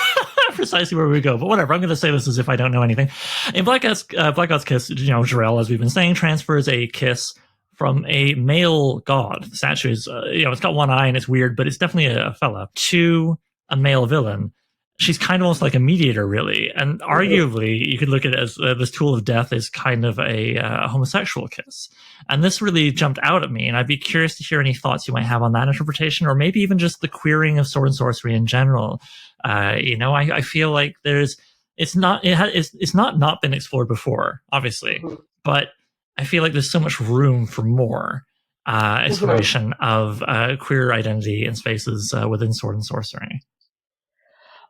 S1: precisely where we go, but whatever. I'm going to say this as if I don't know anything. In Black God's Kiss, Jirel, as we've been saying, transfers a kiss from a male god. The statue is, it's got one eye and it's weird, but it's definitely a fella, to a male villain. She's kind of almost like a mediator, really. And arguably, you could look at it as this tool of death is kind of a homosexual kiss. And this really jumped out at me. And I'd be curious to hear any thoughts you might have on that interpretation, or maybe even just the queering of sword and sorcery in general. I feel like it's not been explored before, obviously, but I feel like there's so much room for more exploration of queer identity in spaces within sword and sorcery.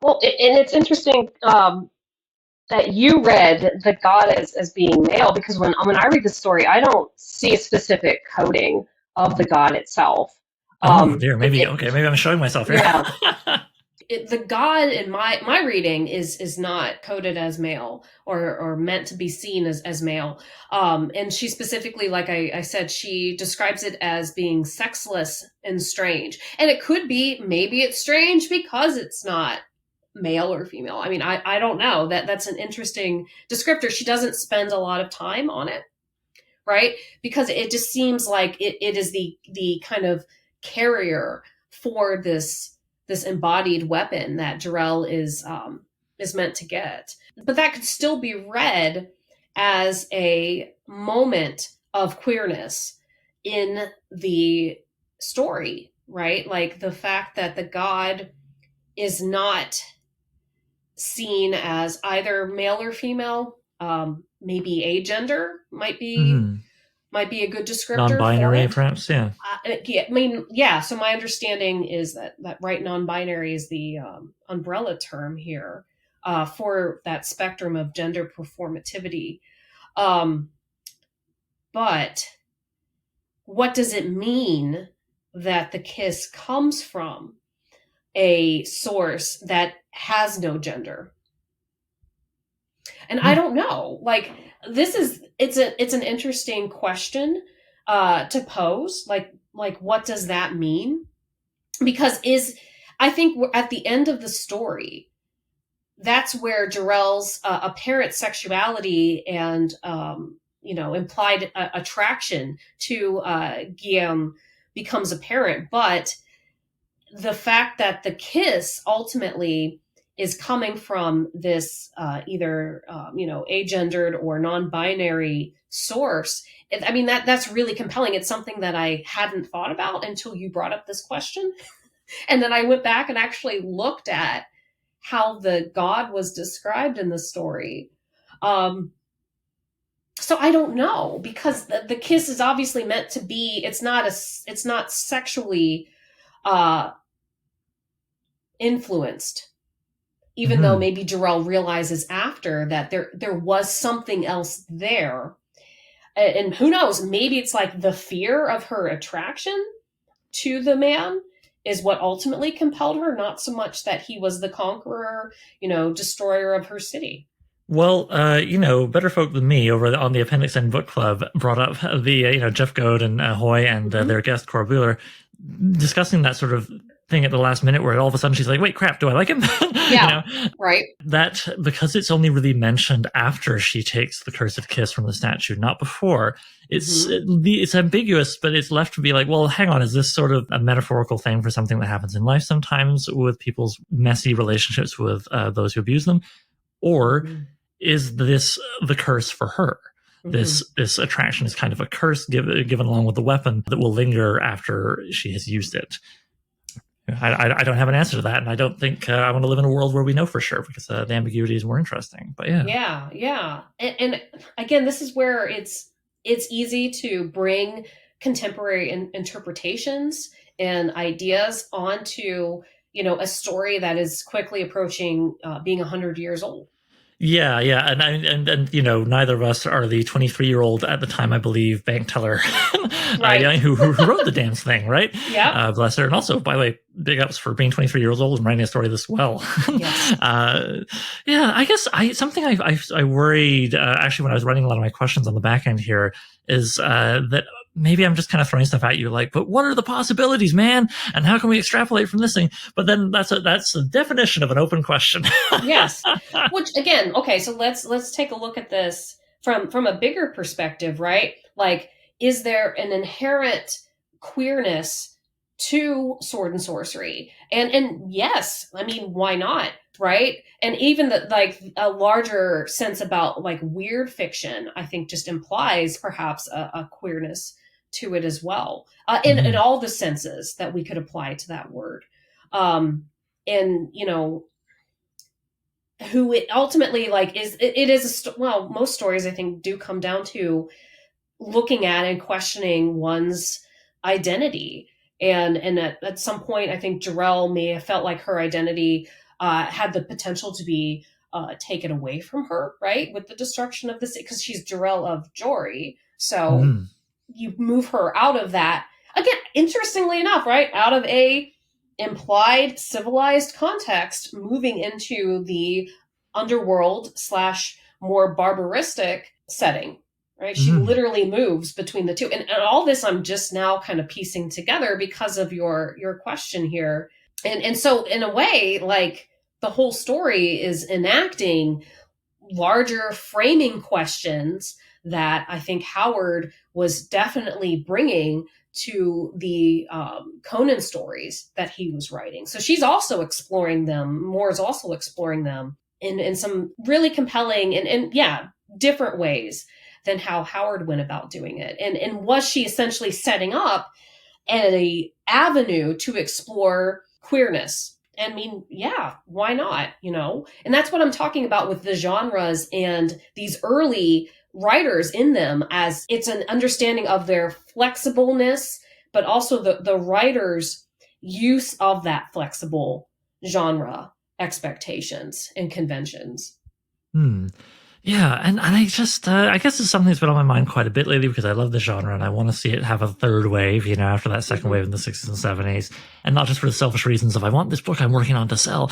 S2: Well, and it's interesting that you read the god as being male, because when I read the story, I don't see a specific coding of the god itself.
S1: Oh dear, maybe I'm showing myself here.
S3: Yeah. The god in my reading is not coded as male or meant to be seen as male. And she specifically, like I said, she describes it as being sexless and strange. And it could be, maybe it's strange because it's not male or female. I mean, I don't know. That's an interesting descriptor. She doesn't spend a lot of time on it, right? Because it just seems like it is the kind of carrier for this embodied weapon that Jirel is meant to get. But that could still be read as a moment of queerness in the story, right? Like the fact that the god is not seen as either male or female, maybe agender might be a good descriptor.
S1: Non-binary, perhaps, yeah.
S3: So my understanding is that right, non-binary is the umbrella term here for that spectrum of gender performativity. But what does it mean that the kiss comes from a source that has no gender? And I don't know. Like, it's an interesting question to pose. Like what does that mean? Because I think we're at the end of the story, that's where Jirel's apparent sexuality and implied attraction to Guillaume becomes apparent. But the fact that the kiss ultimately is coming from this either agendered or non-binary source, I mean, that's really compelling. It's something that I hadn't thought about until you brought up this question. And then I went back and actually looked at how the god was described in the story. So I don't know, because the kiss is obviously meant to be, it's not sexually influenced. even though maybe Jirel realizes after that there was something else there. And who knows, maybe it's like the fear of her attraction to the man is what ultimately compelled her, not so much that he was the conqueror, destroyer of her city.
S1: Well, better folk than me over on the Appendix N Book Club brought up the, Jeff Goad and Hoy and their guest Cora Buehler discussing that sort of thing at the last minute where all of a sudden she's like, wait, crap, do I like him?
S3: Yeah, right.
S1: That because it's only really mentioned after she takes the cursed kiss from the statue, not before. It's ambiguous, but it's left to be like, well, hang on, is this sort of a metaphorical thing for something that happens in life sometimes with people's messy relationships with those who abuse them? Or is this the curse for her? This attraction is kind of a curse given along with the weapon that will linger after she has used it. I don't have an answer to that, and I don't think I want to live in a world where we know for sure, because the ambiguity is more interesting. But
S3: yeah. And again, this is where it's easy to bring contemporary interpretations and ideas onto a story that is quickly approaching being 100 years old.
S1: Yeah, and neither of us are the 23-year-old at the time, I believe, bank teller
S3: right.
S1: who wrote the damn thing, right?
S3: Yeah.
S1: Bless her. And also, by the way, big ups for being 23 years old and writing a story this well.
S3: Yes.
S1: I guess something I worried, actually, when I was writing a lot of my questions on the back end here, is that maybe I'm just kind of throwing stuff at you like, but what are the possibilities, man? And how can we extrapolate from this thing? But then that's the definition of an open question.
S3: Yes. Which again, okay, so let's take a look at this from a bigger perspective, right? Like, is there an inherent queerness to sword and sorcery? And yes, I mean, why not? Right. And even a larger sense about like weird fiction, I think just implies perhaps a queerness to it as well, in all the senses that we could apply to that word. Who it ultimately most stories I think do come down to looking at and questioning one's identity. And at some point, I think Jirel may have felt like her identity had the potential to be taken away from her, right? With the destruction of the city, because she's Jirel of Jory. So you move her out of that. Again, interestingly enough, right? Out of a implied civilized context, moving into the underworld / more barbaristic setting, right? She literally moves between the two. And all this I'm just now kind of piecing together because of your question here. And so in a way, like, the whole story is enacting larger framing questions that I think Howard was definitely bringing to the Conan stories that he was writing. So she's also exploring them. Moore is also exploring them in some really compelling and different ways than how Howard went about doing it. And was she essentially setting up an avenue to explore queerness? I mean, yeah, why not? And that's what I'm talking about with the genres and these early writers in them, as it's an understanding of their flexibleness, but also the writer's use of that flexible genre expectations and conventions.
S1: Yeah, and I just, I guess it's something that's been on my mind quite a bit lately because I love the genre and I want to see it have a third wave, after that second wave in the 60s and 70s. And not just for the selfish reasons of I want this book I'm working on to sell.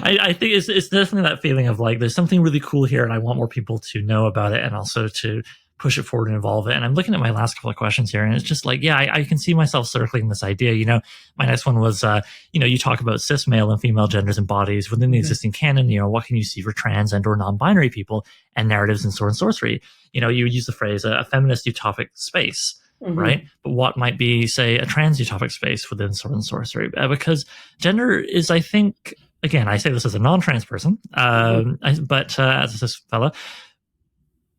S1: I think it's definitely that feeling of like, there's something really cool here and I want more people to know about it and also to push it forward and evolve it. And I'm looking at my last couple of questions here and it's just like, yeah, I can see myself circling this idea. My next one was, you talk about cis male and female genders and bodies within the existing canon. What can you see for trans and or non-binary people and narratives in sword and sorcery? You use the phrase a feminist utopic space, right? But what might be, say, a trans utopic space within sword and sorcery? Because gender is, I think, again, I say this as a non-trans person, but as a cis fella,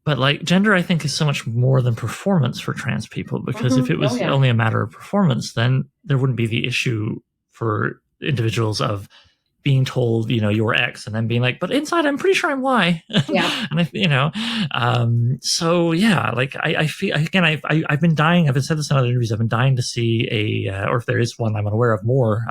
S1: but like gender, I think, is so much more than performance for trans people, because if it was only a matter of performance, then there wouldn't be the issue for individuals of being told, you're X, and then being like, but inside I'm pretty sure I'm Y.
S3: Yeah.
S1: So yeah, like I feel, again, I've been dying. I've said this in other interviews. I've been dying to see or if there is one I'm unaware of, more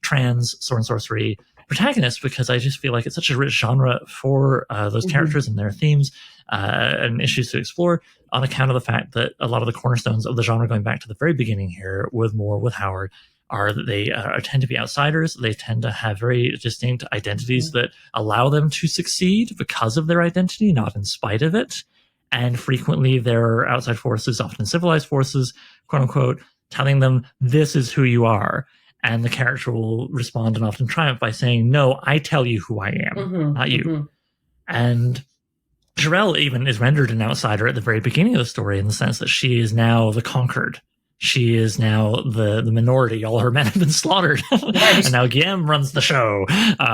S1: trans sword and sorcery protagonists, because I just feel like it's such a rich genre for those characters and their themes and issues to explore, on account of the fact that a lot of the cornerstones of the genre, going back to the very beginning here with Howard, are that they tend to be outsiders. They tend to have very distinct identities that allow them to succeed because of their identity, not in spite of it. And frequently their outside forces, often civilized forces, quote unquote, telling them, this is who you are. And the character will respond and often triumph by saying, no, I tell you who I am, not you. And Jirel even is rendered an outsider at the very beginning of the story, in the sense that she is now the conquered. She is now the minority. All her men have been slaughtered. Right. And now Guillaume runs the show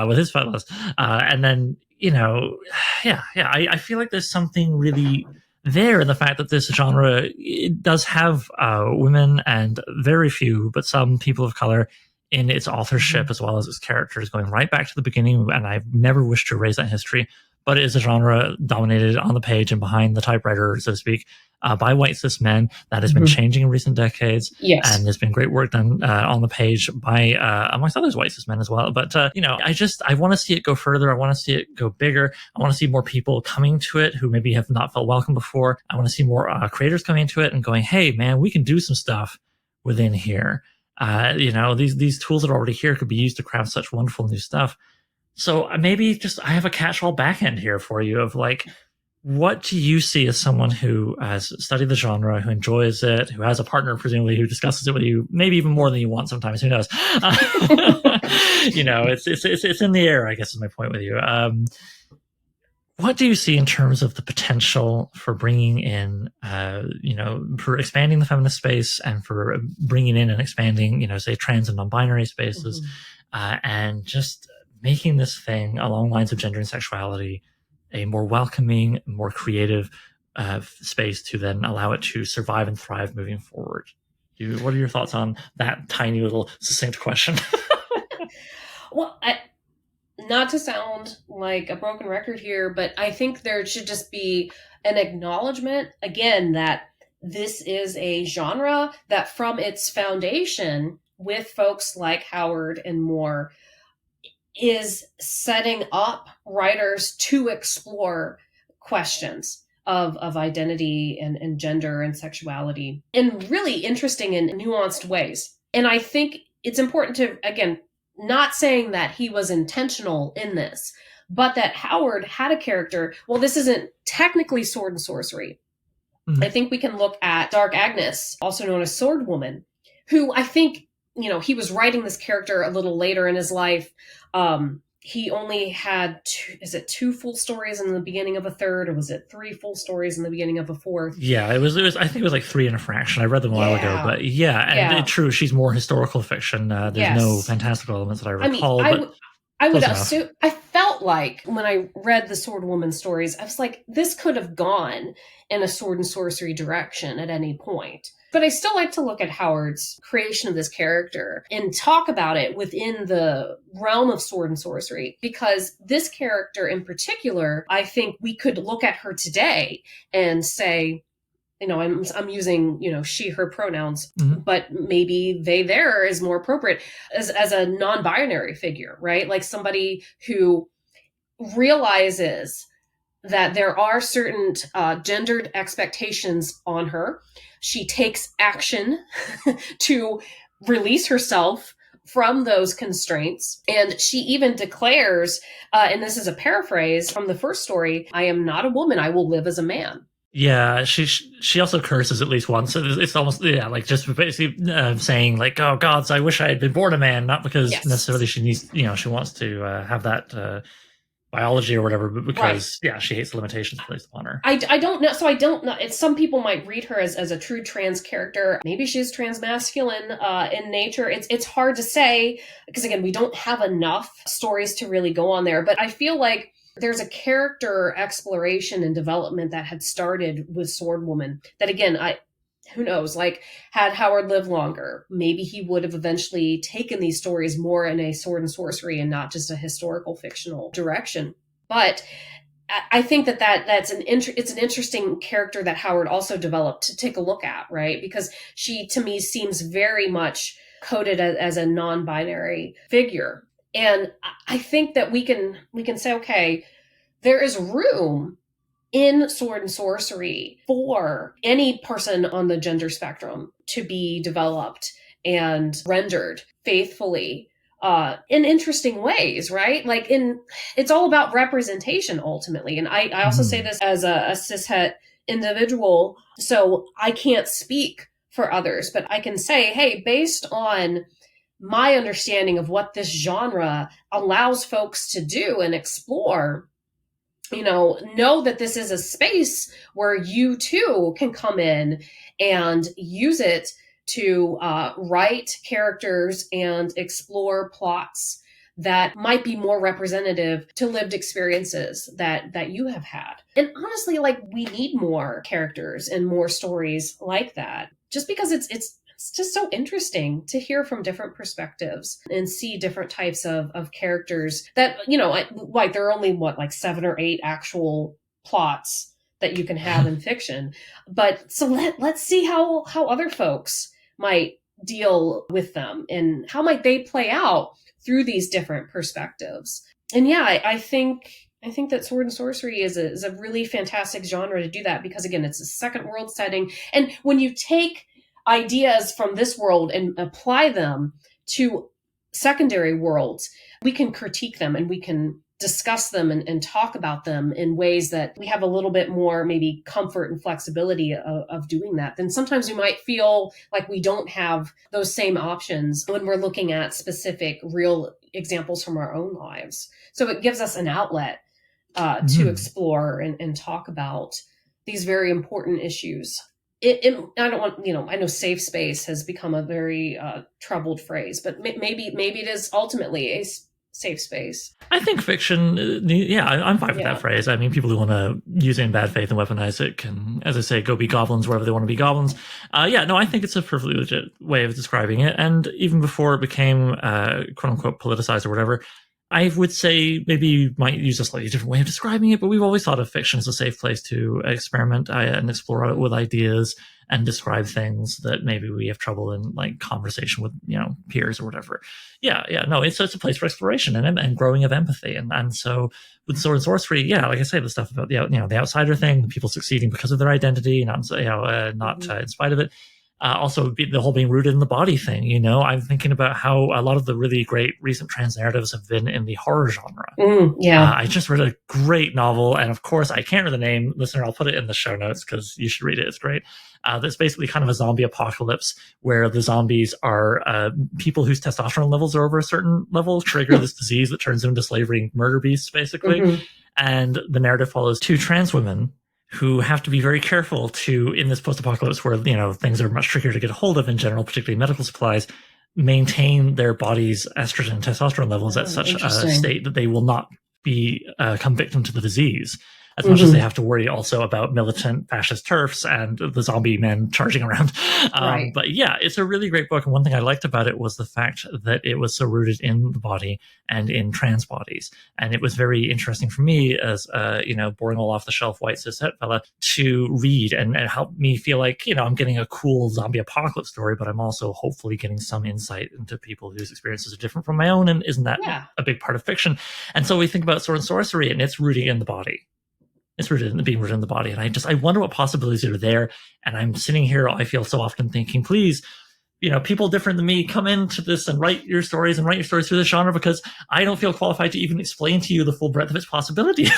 S1: with his fellows. And then, I feel like there's something really there in the fact that this genre, it does have women, and very few, but some people of color in its authorship as well as its characters, going right back to the beginning. And I've never wished to erase that history. But it is a genre dominated on the page and behind the typewriter, so to speak, by white cis men. That has been changing in recent decades.
S3: Yes.
S1: And there's been great work done on the page by, amongst others, white cis men as well. But, I want to see it go further. I want to see it go bigger. I want to see more people coming to it who maybe have not felt welcome before. I want to see more creators coming into it and going, hey, man, we can do some stuff within here. These tools that are already here could be used to craft such wonderful new stuff. So maybe I have a catch-all back end here for you of like, what do you see as someone who has studied the genre, who enjoys it, who has a partner, presumably, who discusses it with you, maybe even more than you want sometimes, who knows? It's in the air, I guess, is my point with you. What do you see in terms of the potential for bringing in, for expanding the feminist space, and for bringing in and expanding, say, trans and non-binary spaces, and just making this thing along lines of gender and sexuality a more welcoming, more creative space to then allow it to survive and thrive moving forward? What are your thoughts on that tiny little succinct question?
S3: Well, not to sound like a broken record here, but I think there should just be an acknowledgement, again, that this is a genre that from its foundation, with folks like Howard and more, is setting up writers to explore questions of identity and gender and sexuality in really interesting and nuanced ways. And I think it's important to, again, not saying that he was intentional in this, but that Howard had a character. Well, this isn't technically sword and sorcery. I think we can look at Dark Agnes, also known as Sword Woman, who I think, he was writing this character a little later in his life. He only had two full stories in the beginning of a third, or was it 3 full stories in the beginning of a fourth?
S1: Yeah, it was. I think it was like 3 and a fraction. I read them a while ago, but true. She's more historical fiction. There's no fantastical elements that I recall.
S3: I would assume. I felt like when I read the Sword Woman stories, I was like, this could have gone in a sword and sorcery direction at any point. But I still like to look at Howard's creation of this character and talk about it within the realm of sword and sorcery, because this character in particular, I think we could look at her today and say, I'm using, she, her pronouns, but maybe they, there is more appropriate as a non-binary figure, right? Like somebody who realizes that there are certain gendered expectations on her. She takes action to release herself from those constraints. And she even declares, and this is a paraphrase from the first story, I am not a woman, I will live as a man.
S1: Yeah, she also curses at least once. It's almost, like just basically saying like, oh gods, I wish I had been born a man, not because necessarily she needs, she wants to have that biology or whatever, but because she hates the limitations placed upon her. I
S3: don't know. So I don't know. Some people might read her as a true trans character. Maybe she's transmasculine in nature. It's hard to say because again, we don't have enough stories to really go on there. But I feel like there's a character exploration and development that had started with Sword Woman that again who knows, like had Howard lived longer, maybe he would have eventually taken these stories more in a sword and sorcery and not just a historical fictional direction. But I think that's it's an interesting character that Howard also developed to take a look at, right? Because she, to me, seems very much coded as a non-binary figure. And I think that we can say, okay, there is room in sword and sorcery for any person on the gender spectrum to be developed and rendered faithfully in interesting ways, right? Like it's all about representation ultimately. And I also say this as a cishet individual, so I can't speak for others, but I can say, hey, based on my understanding of what this genre allows folks to do and explore, know that this is a space where you too can come in and use it to write characters and explore plots that might be more representative to lived experiences that you have had. And honestly, like, we need more characters and more stories like that, just because it's just so interesting to hear from different perspectives and see different types of characters that, like there are only 7 or 8 actual plots that you can have in fiction. But so let's see how other folks might deal with them and how might they play out through these different perspectives. And yeah, I think that sword and sorcery is a really fantastic genre to do that, because again, it's a second world setting. And when you take ideas from this world and apply them to secondary worlds, we can critique them and we can discuss them and talk about them in ways that we have a little bit more maybe comfort and flexibility of doing that. Then sometimes we might feel like we don't have those same options when we're looking at specific real examples from our own lives. So it gives us an outlet to explore and talk about these very important issues. I don't want, I know safe space has become a very troubled phrase, but maybe it is ultimately a safe space.
S1: I think fiction, I'm fine with that phrase. I mean, people who want to use it in bad faith and weaponize it can, as I say, go be goblins wherever they want to be goblins. I think it's a perfectly legit way of describing it. And even before it became quote unquote politicized or whatever, I would say maybe you might use a slightly different way of describing it, but we've always thought of fiction as a safe place to experiment and explore with ideas and describe things that maybe we have trouble in, like conversation with, peers or whatever. It's a place for exploration and growing of empathy. And so with sword and sorcery, like I say, the stuff about the outsider thing, people succeeding because of their identity, not in spite of it. Also, the whole being rooted in the body thing, I'm thinking about how a lot of the really great recent trans narratives have been in the horror genre. I just read a great novel, and of course, I can't remember the name. Listener, I'll put it in the show notes because you should read it. It's great. That's basically kind of a zombie apocalypse where the zombies are people whose testosterone levels are over a certain level, trigger this disease that turns them into slavery murder beasts, basically. And the narrative follows 2 trans women who have to be very careful to, in this post-apocalypse where, things are much trickier to get a hold of in general, particularly medical supplies, maintain their body's estrogen and testosterone levels at such a state that they will not become victim to the disease. As much as they have to worry also about militant fascist TERFs and the zombie men charging around.
S3: Right.
S1: But it's a really great book. And one thing I liked about it was the fact that it was so rooted in the body and in trans bodies. And it was very interesting for me as, boring all off the shelf white cishet fella to read and help me feel like, I'm getting a cool zombie apocalypse story, but I'm also hopefully getting some insight into people whose experiences are different from my own. And isn't that a big part of fiction? And so we think about sword and sorcery and it's rooting in the body. It's being rooted in the body. And I wonder what possibilities are there. And I'm sitting here, I feel so often thinking, please, people different than me, come into this and write your stories through the genre, because I don't feel qualified to even explain to you the full breadth of its possibilities.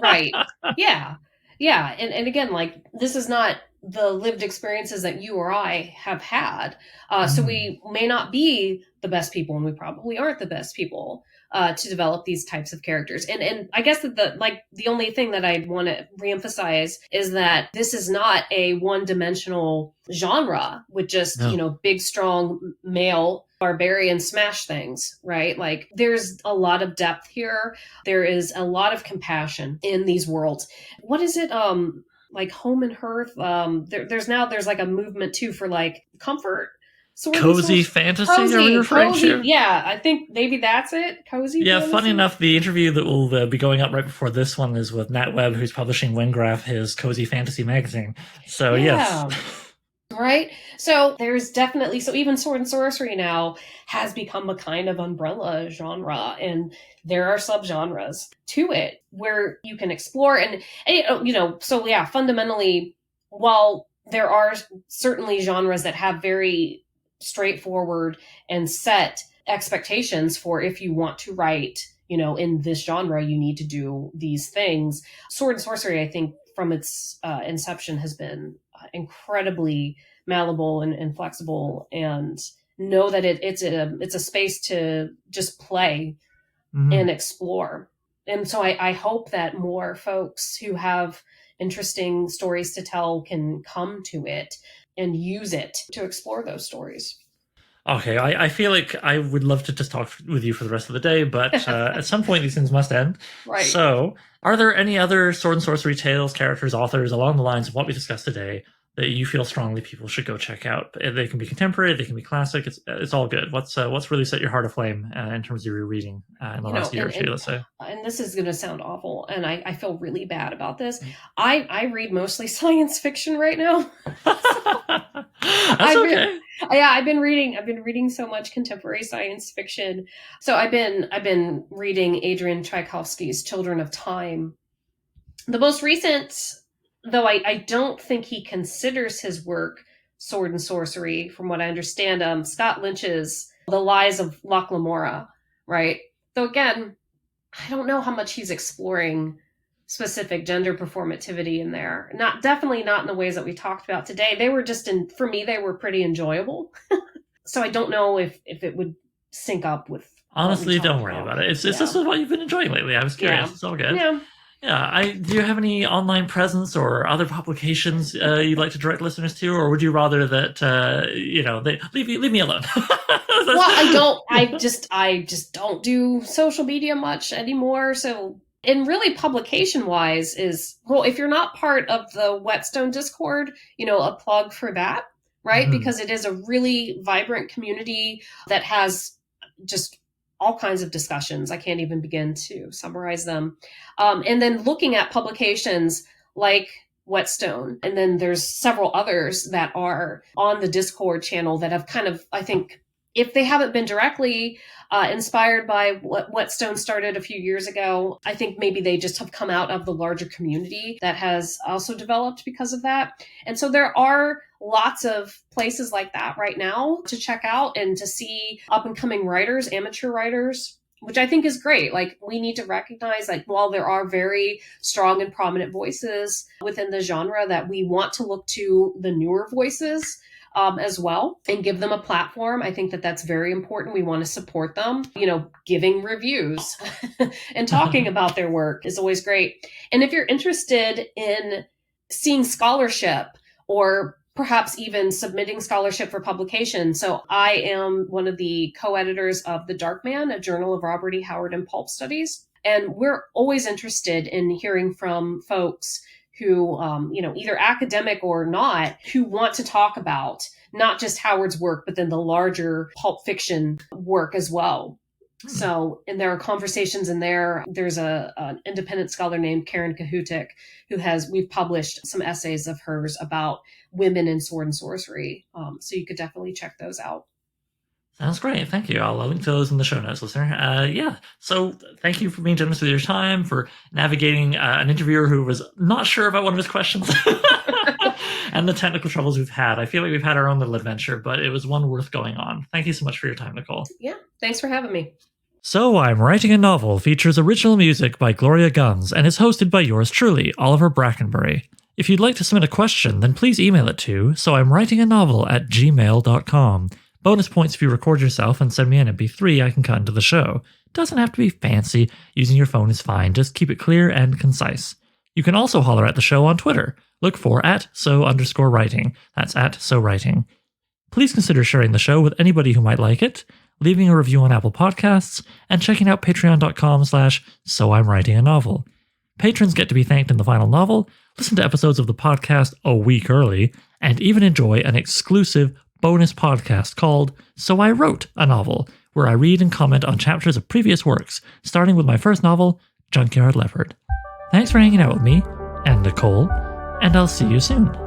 S3: Right. Yeah. Yeah. And again, like, this is not the lived experiences that you or I have had. So we may not be the best people, and we probably aren't the best people to develop these types of characters. And I guess that the only thing that I'd want to reemphasize is that this is not a one-dimensional genre with just, big, strong male barbarian smash things, right? Like, there's a lot of depth here. There is a lot of compassion in these worlds. What is it? like home and hearth. There's like a movement too for like comfort.
S1: Cozy fantasy, are we referring to?
S3: Yeah, I think maybe that's it. Cozy fantasy.
S1: Funny enough, the interview that will be going up right before this one is with Nat Webb, who's publishing Wengraph, his cozy fantasy magazine. So, yes.
S3: Right? So there's definitely, so even Sword and Sorcery now has become a kind of umbrella genre, and there are subgenres to it where you can explore. And so yeah, fundamentally, while there are certainly genres that have very straightforward and set expectations for, if you want to write, in this genre, you need to do these things. Sword and Sorcery, I think, from its inception has been incredibly malleable and flexible, and know that it's a space to just play and explore. And so I hope that more folks who have interesting stories to tell can come to it and use it to explore those stories.
S1: Okay, I feel like I would love to just talk with you for the rest of the day, but at some point these things must end.
S3: Right.
S1: So, are there any other Sword and Sorcery tales, characters, authors along the lines of what we discussed today that you feel strongly people should go check out? They can be contemporary, they can be classic. It's all good. What's really set your heart aflame in terms of your reading in the last year or two, let's say?
S3: And this is going to sound awful, and I feel really bad about this. I read mostly science fiction right now.
S1: That's okay.
S3: I've been reading so much contemporary science fiction. So I've been reading Adrian Tchaikovsky's Children of Time. The most recent, though I don't think he considers his work Sword and Sorcery, from what I understand, Scott Lynch's The Lies of Locke Lamora, right? Though again, I don't know how much he's exploring specific gender performativity in there. Definitely not in the ways that we talked about today. They were for me, they were pretty enjoyable. So I don't know if it would sync up with.
S1: Honestly, don't worry about it. It's this is what you've been enjoying lately. I was curious. It's all good.
S3: Yeah.
S1: Yeah. Do you have any online presence or other publications you'd like to direct listeners to, or would you rather that they leave me alone?
S3: Well, I just don't do social media much anymore. So, and really publication wise if you're not part of the Whetstone Discord, a plug for that, right? Mm-hmm. Because it is a really vibrant community that has just all kinds of discussions. I can't even begin to summarize them. And then looking at publications like Whetstone, and then there's several others that are on the Discord channel that have kind of, I think, if they haven't been directly inspired by what Whetstone started a few years ago, I think maybe they just have come out of the larger community that has also developed because of that. And so there are lots of places like that right now to check out and to see up and coming writers, amateur writers, which I think is great. Like, we need to recognize, like, while there are very strong and prominent voices within the genre, that we want to look to the newer voices as well and give them a platform. I think that that's very important. We want to support them. Giving reviews and talking about their work is always great. And if you're interested in seeing scholarship, or perhaps even submitting scholarship for publication. So I am one of the co-editors of The Dark Man, a journal of Robert E. Howard and pulp studies. And we're always interested in hearing from folks who, either academic or not, who want to talk about not just Howard's work, but then the larger pulp fiction work as well. So, and there are conversations in there. There's an independent scholar named Karen Kahutik we've published some essays of hers about women in Sword and Sorcery. So you could definitely check those out.
S1: Sounds great. Thank you. I'll link to those in the show notes, listener. So thank you for being generous with your time, for navigating an interviewer who was not sure about one of his questions and the technical troubles we've had. I feel like we've had our own little adventure, but it was one worth going on. Thank you so much for your time, Nicole.
S3: Yeah. Thanks for having me.
S1: So I'm Writing a Novel features original music by Gloria Guns and is hosted by yours truly, Oliver Brackenbury. If you'd like to submit a question, then please email it to soimwritinganovel@gmail.com. Bonus points if you record yourself and send me an MP3 I can cut into the show. Doesn't have to be fancy. Using your phone is fine. Just keep it clear and concise. You can also holler at the show on Twitter. Look for @so_writing. That's @so_writing. Please consider sharing the show with anybody who might like it, leaving a review on Apple Podcasts, and checking out patreon.com/soimwritinganovel. Patrons get to be thanked in the final novel, listen to episodes of the podcast a week early, and even enjoy an exclusive bonus podcast called So I Wrote a Novel, where I read and comment on chapters of previous works, starting with my first novel, Junkyard Leopard. Thanks for hanging out with me, and Nicole, and I'll see you soon.